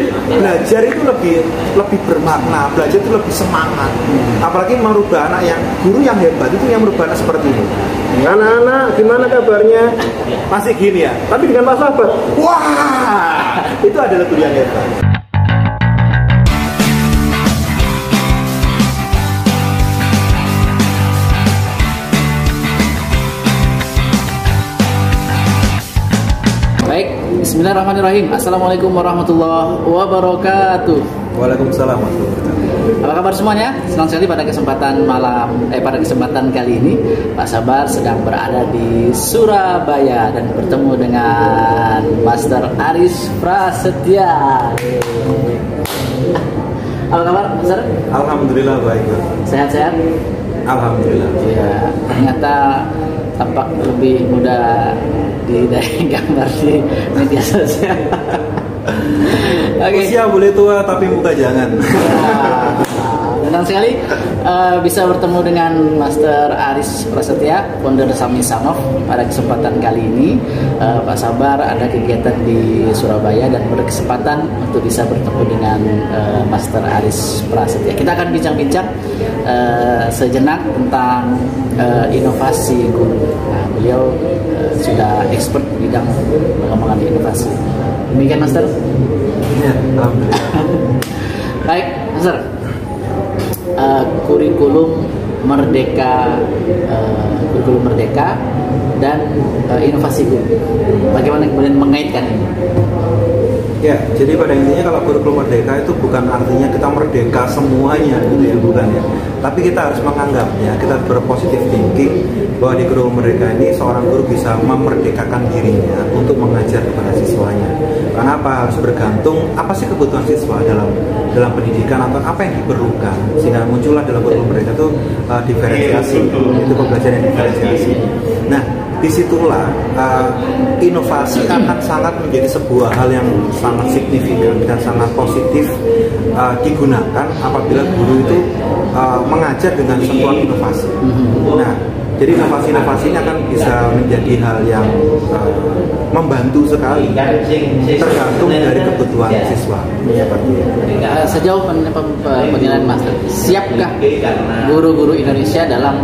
Jadi belajar itu lebih bermakna, belajar itu lebih semangat. Apalagi merubah anak yang guru yang hebat itu yang merubah anak seperti ini. Anak-anak gimana kabarnya? Masih gini ya, tapi dengan Pak Sahabat, wah, itu adalah guru yang hebat. Baik, bismillahirrahmanirrahim. Assalamualaikum warahmatullahi wabarakatuh. Waalaikumsalam warahmatullahi wabarakatuh. Apa kabar semuanya? Senang sekali pada kesempatan kali ini Pak Sabar sedang berada di Surabaya dan bertemu dengan Master Aris Prasetya. Apa kabar, Master? Alhamdulillah baik. Sehat-sehat? Alhamdulillah. Ya, ternyata tampak lebih muda dari gambar di media sosial. Okay. Usia boleh tua tapi muka jangan. Senang sekali bisa bertemu dengan Master Aris Prasetya, founder Sami Sanov. Pada kesempatan kali ini Pak Sabar ada kegiatan di Surabaya dan berkesempatan untuk bisa bertemu dengan Master Aris Prasetya. Kita akan bincang-bincang sejenak tentang inovasi guru. Nah, beliau sudah expert di bidang pengembangan inovasi. Demikian, Master. Ya, alhamdulillah. Baik, Master. Kurikulum Merdeka dan inovasi guru. Bagaimana kemudian mengaitkan ini? Ya, jadi pada intinya kalau kurikulum merdeka itu bukan artinya kita merdeka semuanya gitu ya, bukan ya. Tapi kita harus menganggapnya, kita berpositif thinking bahwa di kurikulum merdeka ini seorang guru bisa memerdekakan dirinya untuk mengajar kepada siswanya. Karena apa? Harus bergantung apa sih kebutuhan siswa dalam pendidikan atau apa yang diperlukan, sehingga muncullah dalam kurikulum merdeka itu diferensiasi, itu pembelajaran yang diferensiasi. Nah, disitulah inovasi akan sangat menjadi sebuah hal yang sangat signifikan dan sangat positif digunakan apabila guru itu mengajar dengan sebuah inovasi. Nah, jadi inovasi-inovasi ini akan bisa menjadi hal yang membantu sekali, tergantung dari kebutuhan siswa. Sejauh penilaian Master, siapkah guru-guru Indonesia dalam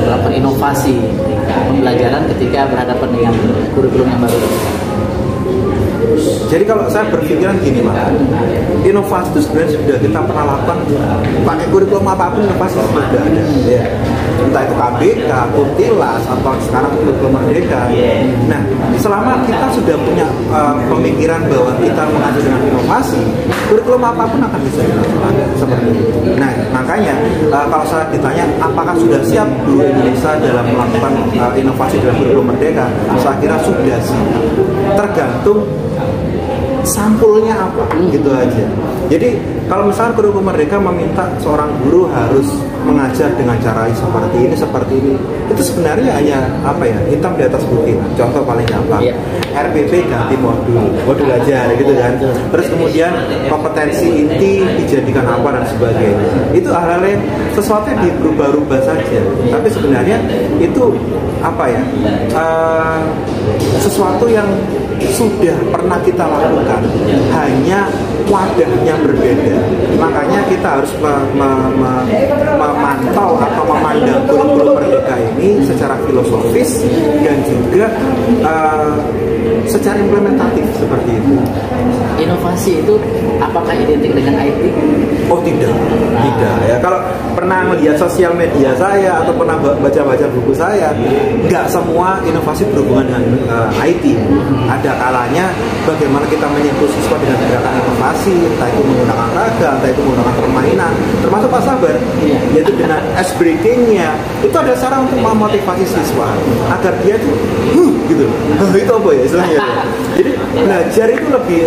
melakukan inovasi pembelajaran ketika berhadapan dengan kurikulum yang baru? Jadi kalau saya berpikiran gini, Mas, inovasi itu sebenarnya sudah kita pernah lakukan pakai kurikulum apapun, inovasi sudah ada. Ya. Entah itu KBK, Kuntilas, atau sekarang kurikulum merdeka. Nah, selama kita sudah punya pemikiran bahwa kita mengajar dengan inovasi, kurikulum apapun akan bisa dilakukan seperti itu. Nah, makanya kalau saya ditanya apakah sudah siap guru Indonesia dalam melakukan inovasi dalam kurikulum merdeka, saya kira sudah siap. Tergantung sampulnya apa, gitu aja. Jadi kalau misalnya kurikulum merdeka meminta seorang guru harus mengajar dengan cara seperti ini, itu sebenarnya hanya apa ya, hitam di atas putih. Contoh paling gampang, RPP ganti modul aja, gitu kan. Terus kemudian kompetensi inti dijadikan apa dan sebagainya. Itu hal-hal yang sesuatu yang berubah-ubah saja. Tapi sebenarnya itu apa ya, sesuatu yang sudah pernah kita lakukan, hanya wadahnya berbeda. Makanya kita harus memantau atau memandang kurikulum merdeka ini secara filosofis dan juga secara implementatif seperti itu. Inovasi itu apakah identik dengan IT? Oh tidak ya. Kalau pernah melihat sosial media saya atau pernah baca-baca buku saya, nggak semua inovasi berhubungan dengan IT. Ada kalanya bagaimana kita menyentuh siswa dengan gerakan inovasi, entah itu menggunakan raga, entah itu menggunakan permainan, termasuk Pak Sabar, yaitu dengan ice breaking-nya. Itu ada cara untuk memotivasi siswa agar dia tuh gitu. Itu apa ya istilahnya? Jadi belajar itu lebih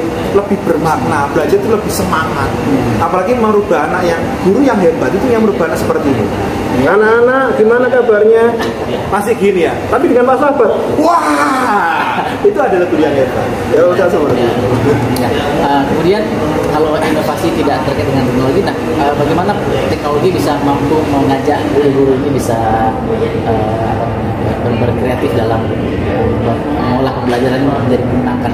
bermakna, belajar itu lebih semangat. Apalagi merubah anak yang guru yang hebat itu yang merubah anak seperti ini. Anak-anak gimana kabarnya? Masih gini ya, tapi dengan Pak Sahabat, wah, itu adalah guru yang hebat. Ya udah seperti itu. Kemudian kalau inovasi tidak terkait dengan teknologi, nah bagaimana teknologi bisa mampu mengajak guru-guru ini bisa berkreatif dalam mengolah pembelajaran menjadi menyenangkan?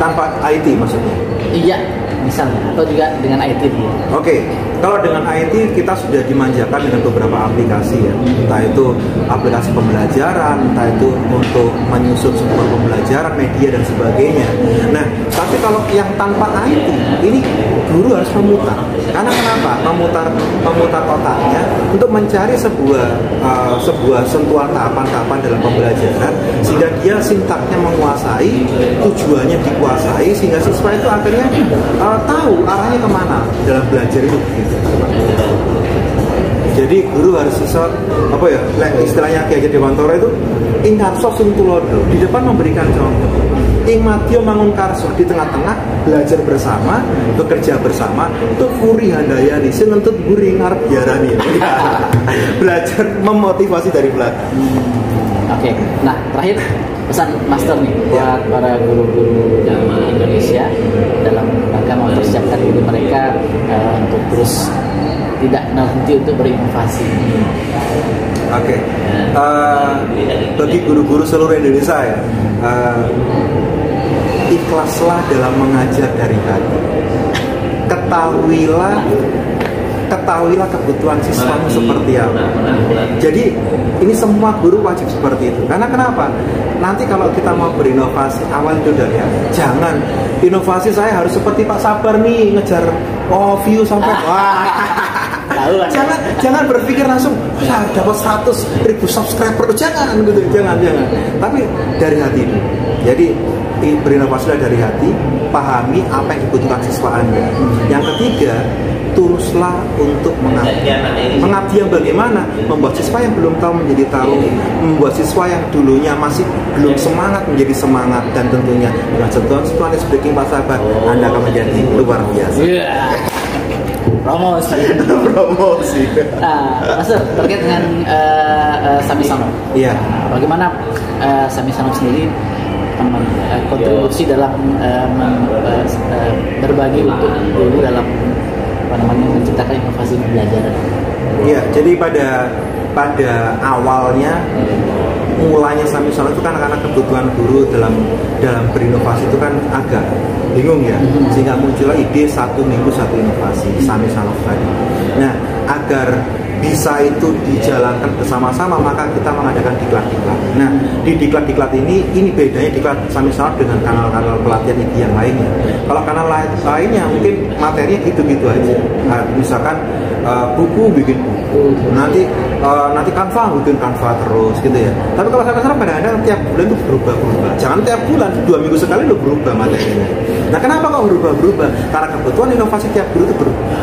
Tanpa IT maksudnya? Iya, misalnya, atau juga dengan IT gitu. Oke, kalau dengan IT kita sudah dimanjakan dengan beberapa aplikasi ya, entah itu aplikasi pembelajaran, entah itu untuk menyusun sebuah pembelajaran, media dan sebagainya. Nah, tapi kalau yang tanpa IT, ini guru harus memutar. Karena kenapa? Memutar otaknya untuk mencari sebuah sentuhan tahapan-tahapan dalam pembelajaran, sehingga dia sintaknya menguasai, tujuannya dikuasai, sehingga siswa itu akhirnya tahu arahnya kemana dalam belajar itu. Jadi guru harus bisa istilahnya Ki Hajar Dewantara itu ingarso sing tulodo, di depan memberikan contoh. Ing madya mangun karso, di tengah-tengah belajar bersama, bekerja bersama, itu kuri handayani sing ngentut guri ngarep diarani. Belajar memotivasi dari belakang. Oke. Nah, terakhir pesan master nih buat para guru-guru di Indonesia dalam rangka mempersiapkan diri mereka untuk terus tidak berhenti untuk berinovasi. Oke. Bagi guru-guru seluruh Indonesia ya, ikhlaslah dalam mengajar dari hati. Ketahuilah kebutuhan siswamu seperti apa. Jadi ini semua guru wajib seperti itu. Karena kenapa? Nanti kalau kita mau berinovasi, awal itu udah ya, jangan inovasi saya harus seperti Pak Sabar nih, ngejar view sampai jangan berpikir langsung dapat 100.000 subscriber, jangan gitu, jangan. Tapi dari hati dulu. Jadi berinovasilah dari hati, pahami apa yang dibutuhkan siswa Anda. Yang ketiga, tuluslah untuk mengabdi. Mengabdi yang bagaimana? Membuat siswa yang belum tahu menjadi tahu, membuat siswa yang dulunya masih belum semangat menjadi semangat, dan tentunya dengan sentuhan speaking Pak Sabar, Anda akan menjadi luar biasa. Promosi. Nah, Master, terkait dengan Sami Sanov. Iya. Bagaimana Sami Sanov sendiri kontribusi dalam berbagi untuk guru dalam menciptakan inovasi pembelajaran? Iya, jadi pada awalnya mulanya Sami Sanov itu kan karena kebutuhan guru dalam berinovasi itu kan agak bingung ya, sehingga muncullah ide 1 minggu 1 inovasi Sami Sanov tadi. Nah, agar bisa itu dijalankan bersama-sama, maka kita mengadakan diklat-diklat. Nah, di diklat-diklat ini bedanya diklat Sami Sanov dengan kanal-kanal pelatihan IT yang lainnya. Kalau kanal lainnya mungkin materinya gitu-gitu aja. Nah, misalkan buku bikin buku, nanti Canva bikin Canva terus gitu ya. Tapi kalau Sami Sanov kadang-kadang tiap bulan itu berubah. Jangan tiap bulan, 2 minggu sekali lo berubah materinya. Nah, kenapa kok berubah? Karena kebutuhan inovasi tiap guru itu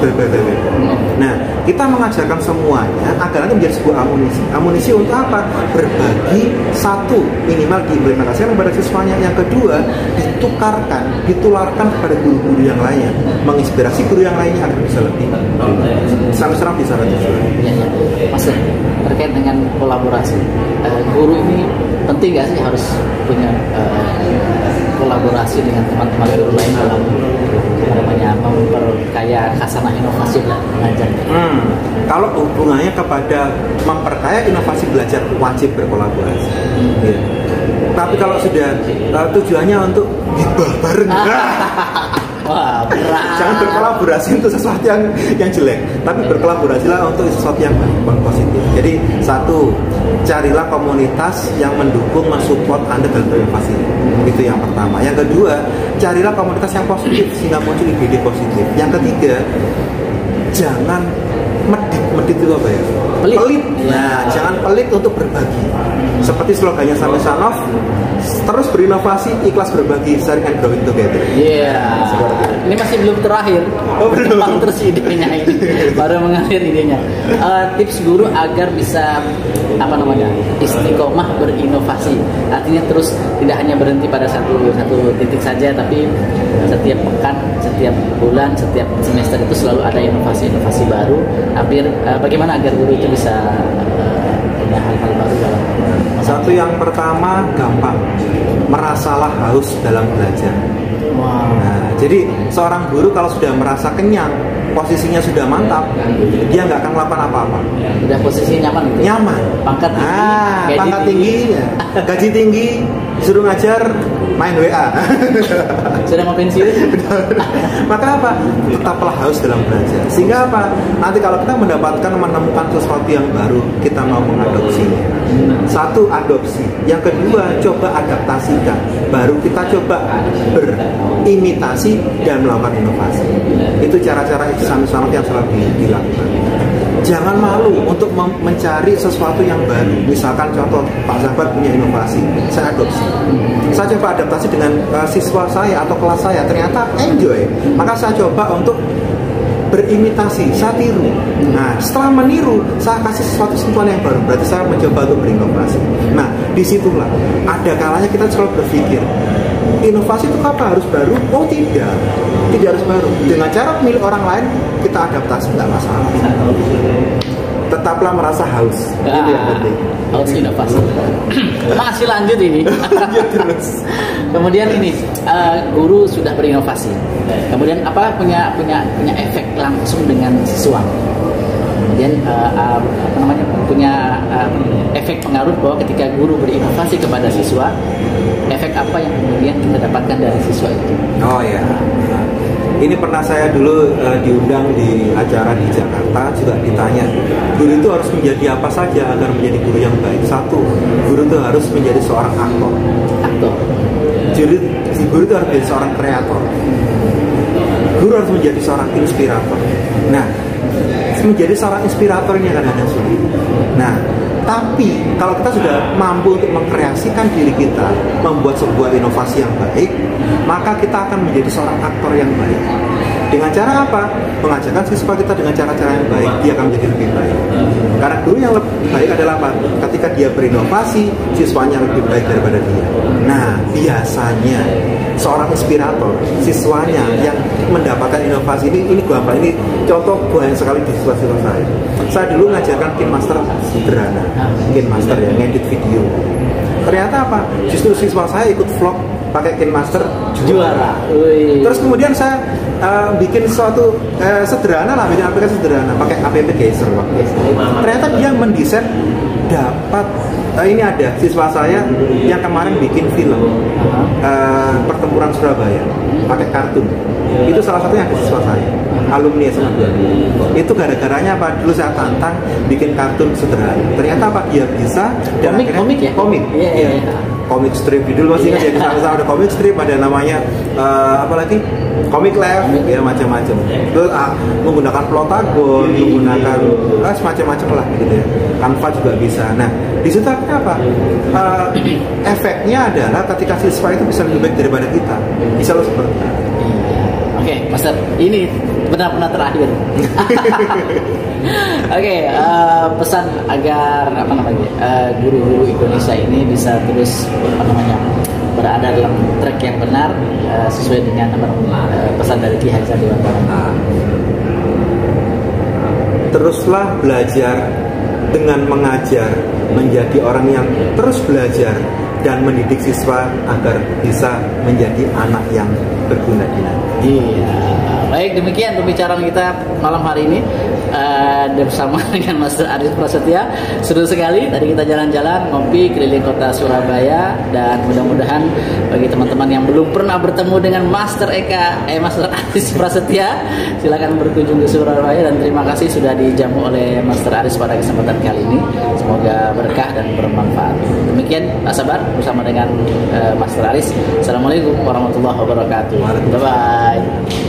berbeda-beda. Nah, kita mengajarkan semuanya agar nanti menjadi sebuah amunisi. Amunisi untuk apa? Berbagi, satu, minimal diimplementasikan kepada siswanya. Yang kedua, ditularkan kepada guru-guru yang lainnya, menginspirasi guru yang lainnya agar bisa lebih. Sami Sanov bisa lebih. Ya. Mas, terkait dengan kolaborasi, guru ini penting nggak sih harus punya kolaborasi dengan teman-teman guru lain dalam memperkaya khasanah inovasi mengajar? Kalau hubungannya kepada memperkaya inovasi belajar, wajib berkolaborasi. Ya. Tapi kalau sudah tujuannya untuk hibah bareng, wah, berat. Jangan berkolaborasi untuk sesuatu yang jelek, tapi berkolaborasilah untuk sesuatu yang positif. Jadi satu, carilah komunitas yang mendukung, mensupport Anda dalam berinovasi. Itu yang pertama. Yang kedua, carilah komunitas yang positif sehingga muncul ide positif. Yang ketiga, jangan medit itu apa ya? Pelit. Nah, jangan pelit untuk berbagi. Seperti slogannya Sami Sanov, terus berinovasi, ikhlas berbagi, sharing and growing together. Ini masih belum terakhir. Belum terus idenya ini. Baru mengalir idenya. Tips guru agar bisa istiqomah berinovasi. Artinya terus tidak hanya berhenti pada satu titik saja, tapi setiap pekan, setiap bulan, setiap semester itu selalu ada inovasi baru. Bagaimana agar guru itu bisa punya hal-hal baru dalam satu yang pertama, gampang merasalah haus dalam belajar. Nah, jadi seorang guru kalau sudah merasa kenyang, posisinya sudah mantap, dia nggak akan melakukan apa-apa. Udah posisinya nyaman gitu? Nyaman. Pangkat tinggi, gaji tinggi, suruh ngajar, main WA. Sudah mau pensiun. Maka apa? Tetaplah haus dalam belajar. Sehingga apa? Nanti kalau kita menemukan sesuatu yang baru, kita mau mengadopsinya. Satu, adopsi. Yang kedua, coba adaptasikan. Baru kita coba berimitasi dan melakukan inovasi. Itu cara-cara Ihsan Sanad yang selalu dilakukan. Jangan malu untuk mencari sesuatu yang baru. Misalkan contoh, Pak Sabar punya inovasi, saya adopsi. Saya coba adaptasi dengan siswa saya atau kelas saya, ternyata enjoy. Maka saya coba untuk berimitasi, saya tiru. Nah, setelah meniru, saya kasih sesuatu sentuhan yang baru. Berarti saya mencoba untuk berinovasi. Nah, disitulah ada kalanya kita selalu berpikir, inovasi itu apa harus baru? Oh tidak harus baru. Dengan cara memilih orang lain, kita adaptasi, nggak masalah. Tetaplah merasa haus. Itu yang penting. Haus inovasi. Masih lanjut ini. Terus. Kemudian ini guru sudah berinovasi. Kemudian apa punya efek langsung dengan siswa. Kemudian punya efek pengaruh bahwa ketika guru berinovasi kepada siswa, efek apa yang kemudian kita dapatkan dari siswa itu? Oh ya. Ini pernah saya dulu diundang di acara di Jakarta, juga ditanya, guru itu harus menjadi apa saja agar menjadi guru yang baik. Satu, guru itu harus menjadi seorang aktor. Jadi guru itu harus menjadi seorang kreator. Guru harus menjadi seorang inspirator. Nah, menjadi seorang inspirator ini kadang-kadang sulit. Nah, tapi kalau kita sudah mampu untuk mengkreasikan diri kita, membuat sebuah inovasi yang baik, maka kita akan menjadi seorang aktor yang baik. Dengan cara apa? Mengajarkan siswa kita dengan cara-cara yang baik, dia akan menjadi lebih baik. Karena guru yang lebih baik adalah apa? Ketika dia berinovasi, siswanya lebih baik daripada dia. Nah, biasanya seorang inspirator, siswanya yang mendapatkan inovasi ini gampang. Ini contoh banyak sekali di siswa-siswa saya. Saya dulu ngajarkan KineMaster sederhana, KineMaster ya, ngedit video. Ternyata apa? Justru siswa saya ikut vlog pakai KineMaster juara. Terus kemudian saya bikin sesuatu sederhana lah, bikin aplikasi sederhana pakai app Geyser waktu itu. Ternyata dia mendesain dapat. Ini ada siswa saya yang kemarin bikin film Pertempuran Surabaya pakai kartun. Itu salah satunya ada siswa saya, alumni SMA 2. Itu gara-garanya apa? Dulu saya tantang bikin kartun sederhana. Ternyata apa? Dia bisa. Dan komik ya? Komik. Yeah. Komik strip, dulu masih ingat ya, di sana ada komik strip, ada namanya apa lagi, Comic Lab, ya macam-macam. Itu menggunakan Plotagon, menggunakan semacam-macam lah gitu ya. Canva juga bisa. Nah, di situ apa? Efeknya adalah ketika siswa itu bisa lebih baik daripada kita, bisa lo seperti itu. Oke, Master, ini benar-benar terakhir. Oke, pesan agar guru-guru Indonesia ini bisa terus berada dalam track yang benar sesuai dengan pesan dari Ki Hajar Dewantara. Teruslah belajar dengan mengajar, menjadi orang yang terus belajar dan mendidik siswa agar bisa menjadi anak yang berguna di nanti. Iya. Baik, demikian pembicaraan kita malam hari ini bersama dengan Master Aris Prasetya. Seru sekali. Tadi kita jalan-jalan ngopi keliling kota Surabaya, dan mudah-mudahan bagi teman-teman yang belum pernah bertemu dengan Master Aris Prasetya, silakan berkunjung ke Surabaya, dan terima kasih sudah dijamu oleh Master Aris pada kesempatan kali ini. Semoga berkah dan bermanfaat. Demikian Pak Sabar bersama dengan Master Aris. Assalamualaikum warahmatullahi wabarakatuh. Bye bye.